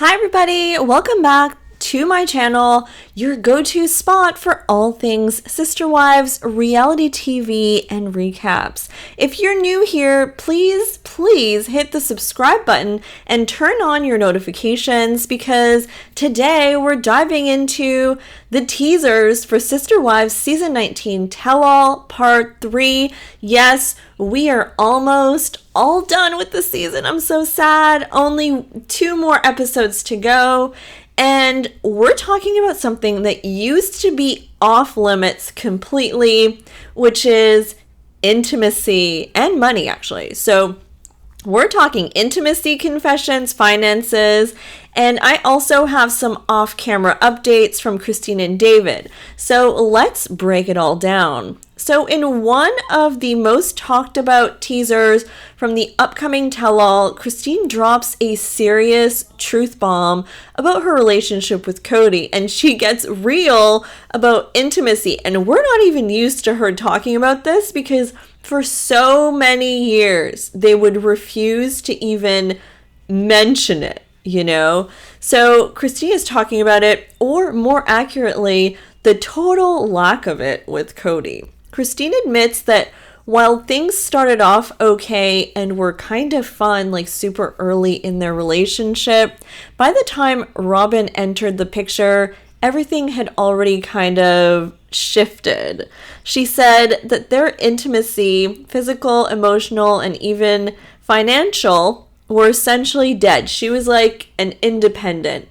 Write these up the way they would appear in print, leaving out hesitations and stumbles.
Hi everybody, welcome back to my channel, your go-to spot for all things Sister Wives, reality TV, and recaps. If you're new here, please hit the subscribe button and turn on your notifications because today we're diving into the teasers for Sister Wives Season 19 Tell-All Part 3. Yes, we are almost all done with the season. I'm so sad. Only 2 more episodes to go. And we're talking about something that used to be off limits completely, which is intimacy and money, actually. So we're talking intimacy, confessions, finances, and I also have some off-camera updates from Christine and David. So let's break it all down. So in one of the most talked about teasers from the upcoming tell-all, Christine drops a serious truth bomb about her relationship with Kody, and she gets real about intimacy. And we're not even used to her talking about this because for so many years, they would refuse to even mention it, you know? So Christine is talking about it, or more accurately, the total lack of it with Kody. Christine admits that while things started off okay and were kind of fun, like super early in their relationship, by the time Robin entered the picture, everything had already kind of shifted. She said that their intimacy, physical, emotional, and even financial, were essentially dead. She was like an independent.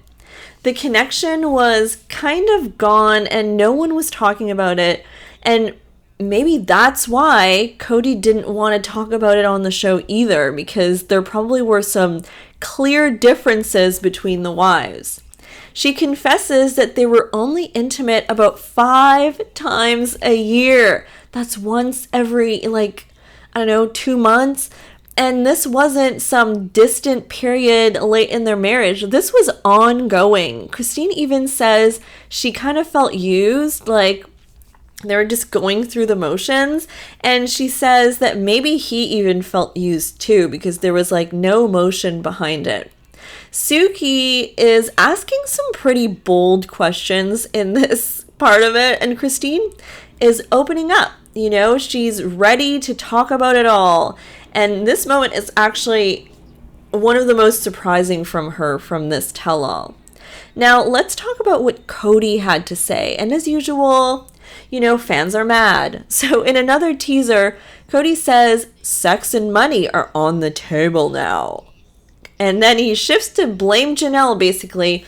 The connection was kind of gone and no one was talking about it. And maybe that's why Kody didn't want to talk about it on the show either, because there probably were some clear differences between the wives. She confesses that they were only intimate about 5 times a year. That's once every, 2 months. And this wasn't some distant period late in their marriage. This was ongoing. Christine even says she kind of felt used, like they were just going through the motions. And she says that maybe he even felt used too because there was no emotion behind it. Suki is asking some pretty bold questions in this part of it, and Christine is opening up. You know, she's ready to talk about it all. And this moment is actually one of the most surprising from her from this tell-all. Now, let's talk about what Kody had to say. And as usual, fans are mad. So in another teaser, Kody says sex and money are on the table now. And then he shifts to blame Janelle, basically,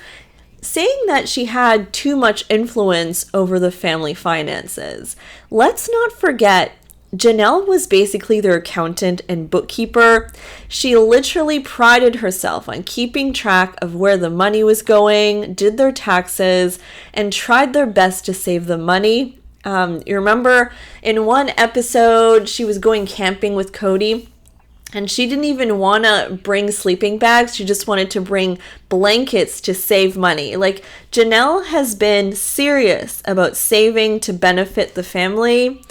saying that she had too much influence over the family finances. Let's not forget, Janelle was basically their accountant and bookkeeper. She literally prided herself on keeping track of where the money was going, did their taxes, and tried their best to save the money. You remember in one episode, she was going camping with Kody, and she didn't even want to bring sleeping bags. She just wanted to bring blankets to save money. Janelle has been serious about saving to benefit the family.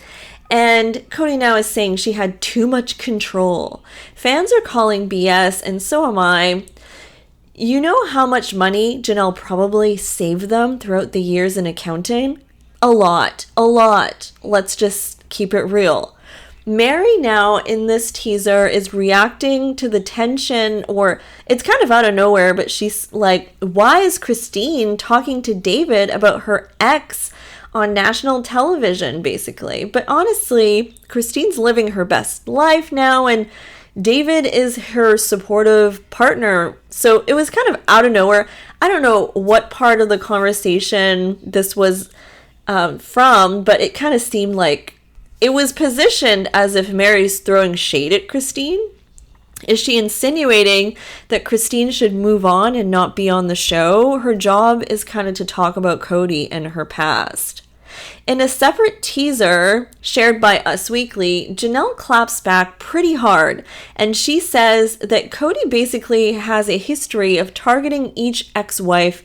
And Kody now is saying she had too much control. Fans are calling BS, and so am I. You know how much money Janelle probably saved them throughout the years in accounting? A lot. Let's just keep it real. Mary now in this teaser is reacting to the tension, or it's kind of out of nowhere, but she's like, why is Christine talking to David about her ex on national television, basically? But honestly, Christine's living her best life now, and David is her supportive partner. So it was kind of out of nowhere. I don't know what part of the conversation this was from, but it kind of seemed like it was positioned as if Mary's throwing shade at Christine. Is she insinuating that Christine should move on and not be on the show? Her job is kind of to talk about Kody and her past. In a separate teaser shared by Us Weekly, Janelle claps back pretty hard, and she says that Kody basically has a history of targeting each ex-wife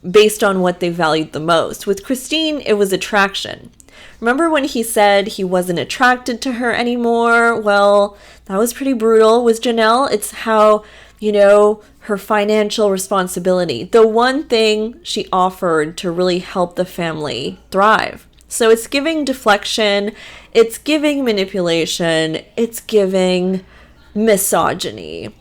based on what they valued the most. With Christine, it was attraction. Remember when he said he wasn't attracted to her anymore? Well, that was pretty brutal. With Janelle, it's how her financial responsibility, the one thing she offered to really help the family thrive. So it's giving deflection, it's giving manipulation, it's giving misogyny.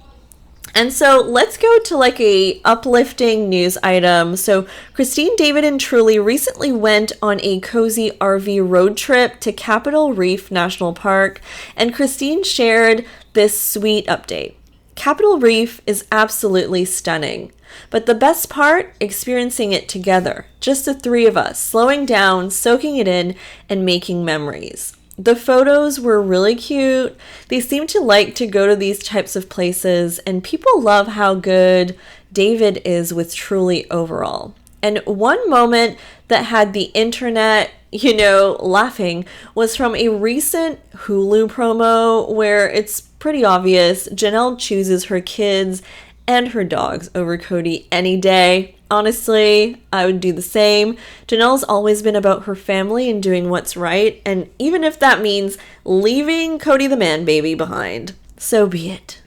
And so let's go to like a uplifting news item. So Christine, David, and Truly recently went on a cozy RV road trip to Capitol Reef National Park, and Christine shared this sweet update. Capitol Reef is absolutely stunning, but the best part, experiencing it together, just the three of us, slowing down, soaking it in, and making memories. The photos were really cute. They seem to like to go to these types of places, and people love how good David is with Truly overall. And one moment that had the internet, laughing was from a recent Hulu promo where it's pretty obvious Janelle chooses her kids and her dogs over Kody any day. Honestly, I would do the same. Janelle's always been about her family and doing what's right, and even if that means leaving Kody the man baby behind, so be it.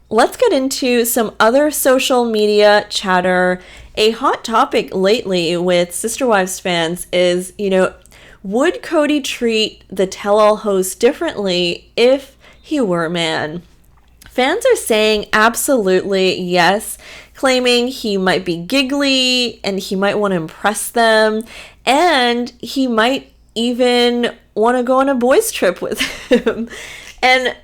Let's get into some other social media chatter. A hot topic lately with Sister Wives fans is, would Kody treat the tell-all host differently if he were a man? Fans are saying absolutely yes, claiming he might be giggly and he might want to impress them, and he might even want to go on a boys' trip with him. And,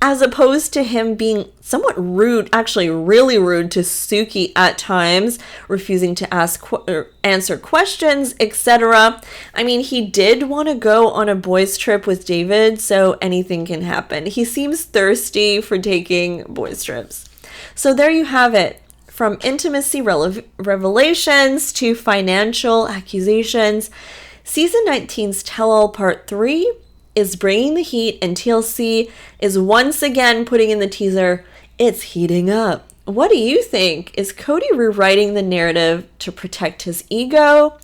as opposed to him being somewhat rude, actually really rude to Suki at times, refusing to answer questions, etc. I mean, he did want to go on a boys' trip with David, so anything can happen. He seems thirsty for taking boys' trips. So there you have it. From intimacy revelations to financial accusations, Season 19's Tell-All Part 3 is bringing the heat, and TLC is once again putting in the teaser, it's heating up. What do you think? Is Kody rewriting the narrative to protect his ego?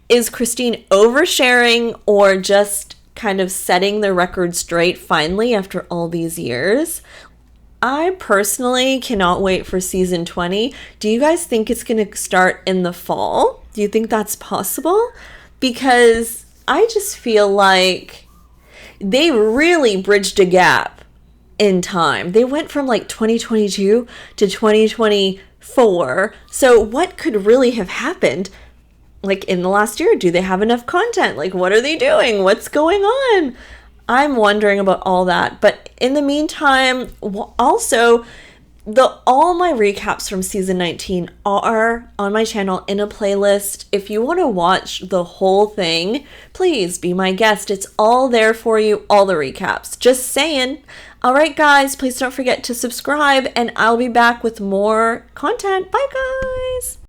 Is Christine oversharing or just kind of setting the record straight finally after all these years? I personally cannot wait for season 20. Do you guys think it's going to start in the fall? Do you think that's possible? Because I just feel like they really bridged a gap in time. They went from like 2022 to 2024. So what could really have happened like in the last year? Do they have enough content? Like, what are they doing? What's going on? I'm wondering about all that. But in the meantime, also, all my recaps from season 19 are on my channel in a playlist. If you want to watch the whole thing, please be my guest. It's all there for you, all the recaps. Just saying. All right, guys, please don't forget to subscribe, and I'll be back with more content. Bye, guys.